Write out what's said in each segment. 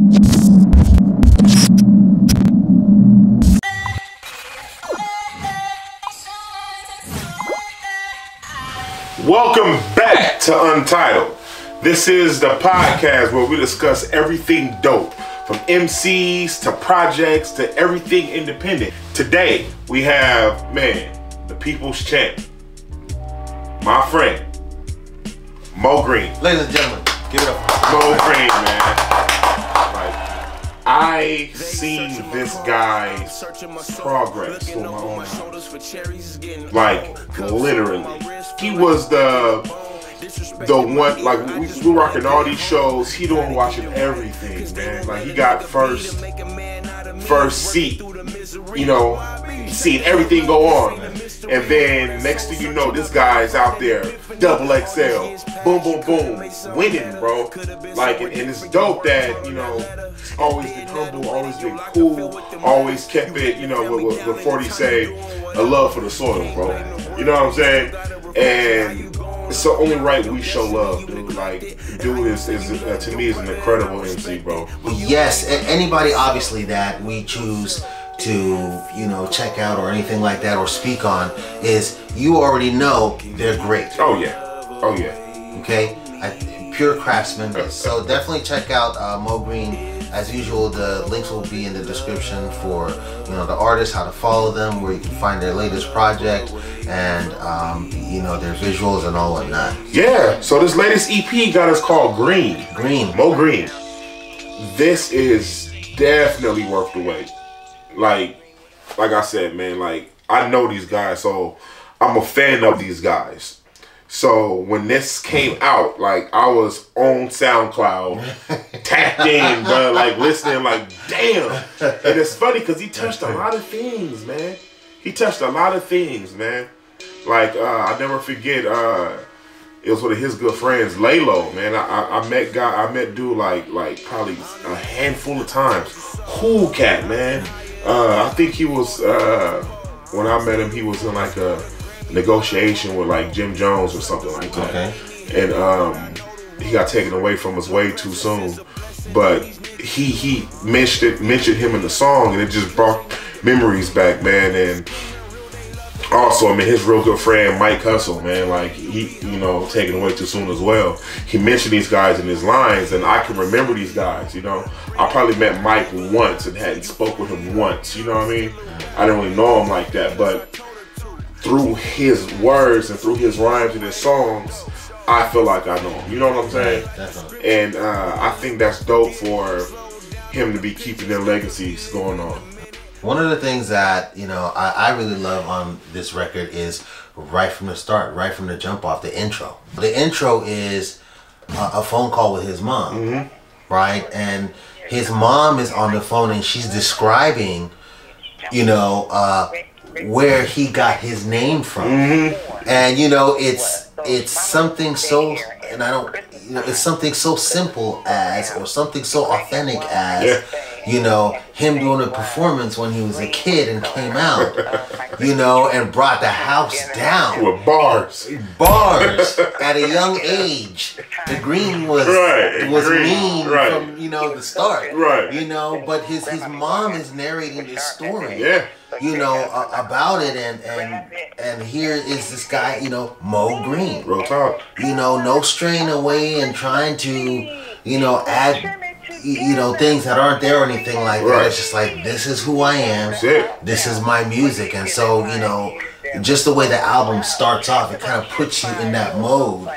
Welcome back to Untitled. This is the podcast where we discuss everything dope, from MCs to projects to everything independent. Today we have, man, the people's champ, my friend, Moe Green. Ladies and gentlemen, give it up. Moe Green, man. I seen this guy's progress for my own eyes. Like, literally. He was the one, like, we rocking all these shows. He doing watching everything, man. Like, he got first seat, you know, seeing everything go on. And then next thing you know, this guy's out there, double XL, boom, boom, boom, winning, bro. Like, and it's dope that, you know, always been humble, always been cool, always kept it, you know, what 40 say, a love for the soil, bro. You know what I'm saying? And it's the only right we show love, dude. Like, dude is to me, is an incredible MC, bro. Yes, anybody obviously that we choose to, you know, check out or anything like that or speak on, is you already know they're great. Oh yeah, oh yeah. Okay, pure craftsmen. So definitely check out Moe Green. As usual, the links will be in the description for, you know, the artists, how to follow them, where you can find their latest project, and you know, their visuals and all whatnot. Yeah. So this latest EP got us called Green. Green. Moe Green. This is definitely worth the wait. Like I said, man, like, I know these guys, so I'm a fan of these guys. So when this came out, like, I was on SoundCloud, tapped in, bro, like, listening, like, damn. And it's funny because he touched a lot of things, man. He touched a lot of things, man. Like, I never forget, it was one of his good friends, Vallejo, man. I met dude like probably a handful of times. Cool cat, man. I think he was, when I met him, he was in like a negotiation with like Jim Jones or something like that. Okay. And he got taken away from us way too soon. But he mentioned him in the song, and it just brought memories back, man. And also, I mean, his real good friend Mike Hustle, man, like, he, you know, taken away too soon as well. He mentioned these guys in his lines, and I can remember these guys, you know. I probably met Mike once and hadn't spoke with him once, you know what I mean? I didn't really know him like that, but through his words and through his rhymes and his songs, I feel like I know him, you know what I'm saying? Definitely. And I think that's dope for him to be keeping their legacies going on. One of the things that, you know, I really love on this record is right from the start, right from the jump off, the intro. The intro is a phone call with his mom, right? And his mom is on the phone and she's describing, you know, where he got his name from. And, you know, it's something so, and I don't, you know, it's something so simple as, or something so authentic as, you know, him doing a performance when he was a kid and came out, you know, and brought the house down. With bars. Bars at a young age. The Green was mean from, you know, the start. Right. You know, but his mom is narrating this story. Yeah. You know, about it, and here is this guy, you know, Moe Green. Real talk. You know, no straying away and trying to, you know, add, you know, things that aren't there or anything like that. It's just like, this is who I am. This is my music. And so, you know, just the way the album starts off, it kind of puts you in that mode.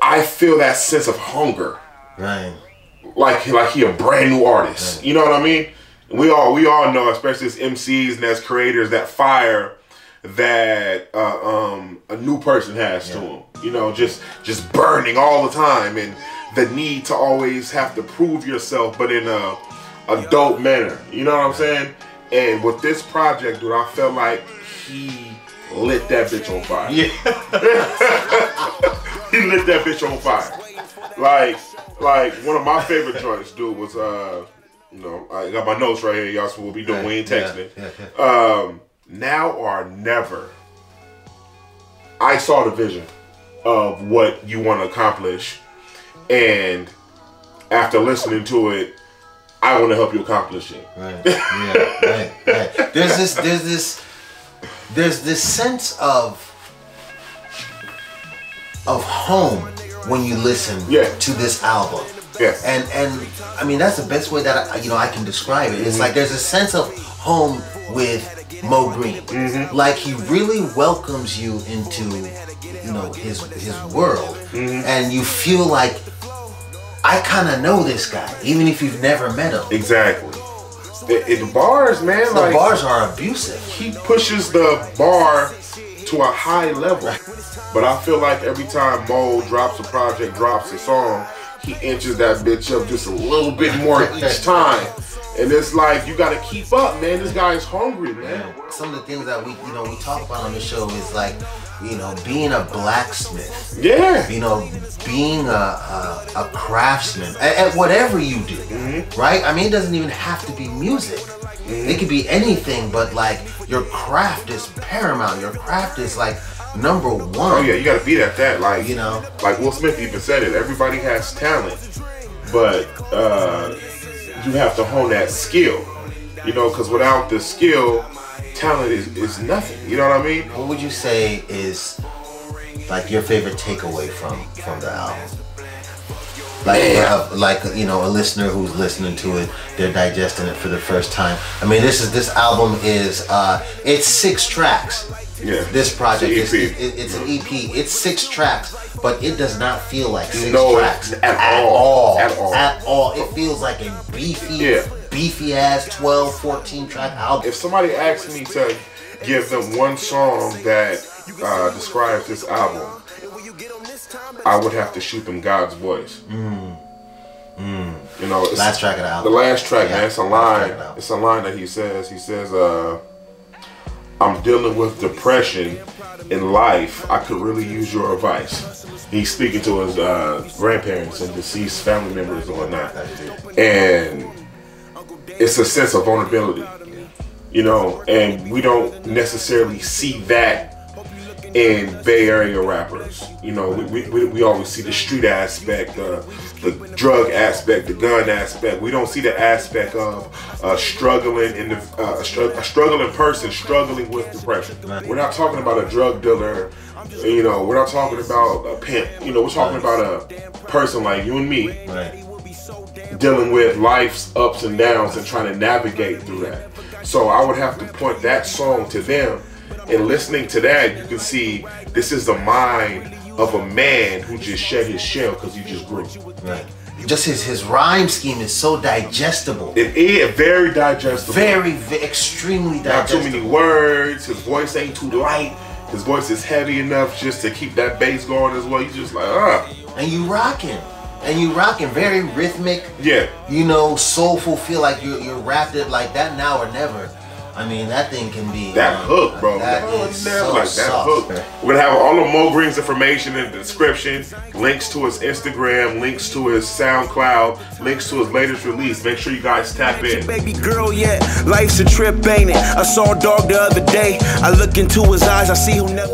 I feel that sense of hunger. Right. Like he a brand new artist. Right. You know what I mean? We all know, especially as MCs and as creators, that fire that a new person has to them. You know, just burning all the time, and the need to always have to prove yourself, but in a dope manner. You know what I'm saying? And with this project, dude, I felt like he lit that bitch on fire. Yeah. He lit that bitch on fire. Like one of my favorite joints, dude, was you know, I got my notes right here, y'all, so we'll be doing, we ain't texting. Now or never. I saw the vision of what you want to accomplish, and after listening to it, I want to help you accomplish it. Right. Yeah. Right. There's this sense of home when you listen to this album. Yeah. And I mean, that's the best way that I can describe it. It's like there's a sense of home with Moe Green. Like he really welcomes you into his world, and you feel like I kind of know this guy, even if you've never met him. Exactly. The bars, man. The bars are abusive. He pushes the bar to a high level. But I feel like every time Moe drops a project, drops a song, he inches that bitch up just a little bit more each time. And it's like, you gotta keep up, man. This guy is hungry, man. Some of the things that we talk about on the show is like, being a blacksmith. Yeah. Being a craftsman at whatever you do, right? I mean, it doesn't even have to be music. It could be anything, but like your craft is paramount. Your craft is like number one. Oh yeah, you gotta be at that. Like, like Will Smith even said it. Everybody has talent, but you have to hone that skill. Because without the skill, talent is nothing. You know what I mean? What would you say is like your favorite takeaway from the album? Like a listener who's listening to it, they're digesting it for the first time. I mean, this album is it's 6 tracks. Yeah. This project it's it's an EP. It's 6 tracks, but it does not feel like 6 tracks at all. At all. It feels like a beefy ass 12, 14 track album. If somebody asked me to give them one song that describes this album, I would have to shoot them God's Voice. Last track of the album. The last track, man. It's a line. It's a line that he says. He says, I'm dealing with depression in life. I could really use your advice. He's speaking to his grandparents and deceased family members and whatnot. And it's a sense of vulnerability, and we don't necessarily see that in Bay Area rappers. We always see the street aspect, the drug aspect, the gun aspect. We don't see the aspect of a struggling person struggling with depression. We're not talking about a drug dealer. We're not talking about a pimp. We're talking about a person like you and me, dealing with life's ups and downs and trying to navigate through that. So I would have to point that song to them. And listening to that, you can see this is the mind of a man who just shed his shell because he just grew. Right. Just his rhyme scheme is so digestible. It is very digestible. Very extremely digestible. Not too many words. His voice ain't too light. His voice is heavy enough just to keep that bass going as well. You just like, And you rocking. Very rhythmic. Yeah. Soulful. Feel like you're wrapped it like that now or never. I mean, that thing can be... That hook, bro. That is so like that soft. hook. We're going to have all of Moe Green's information in the description. Links to his Instagram, links to his SoundCloud, links to his latest release. Make sure you guys tap in. Baby girl, yeah. Life's a trip, ain't it? I saw a dog the other day. I look into his eyes, I see he'll never...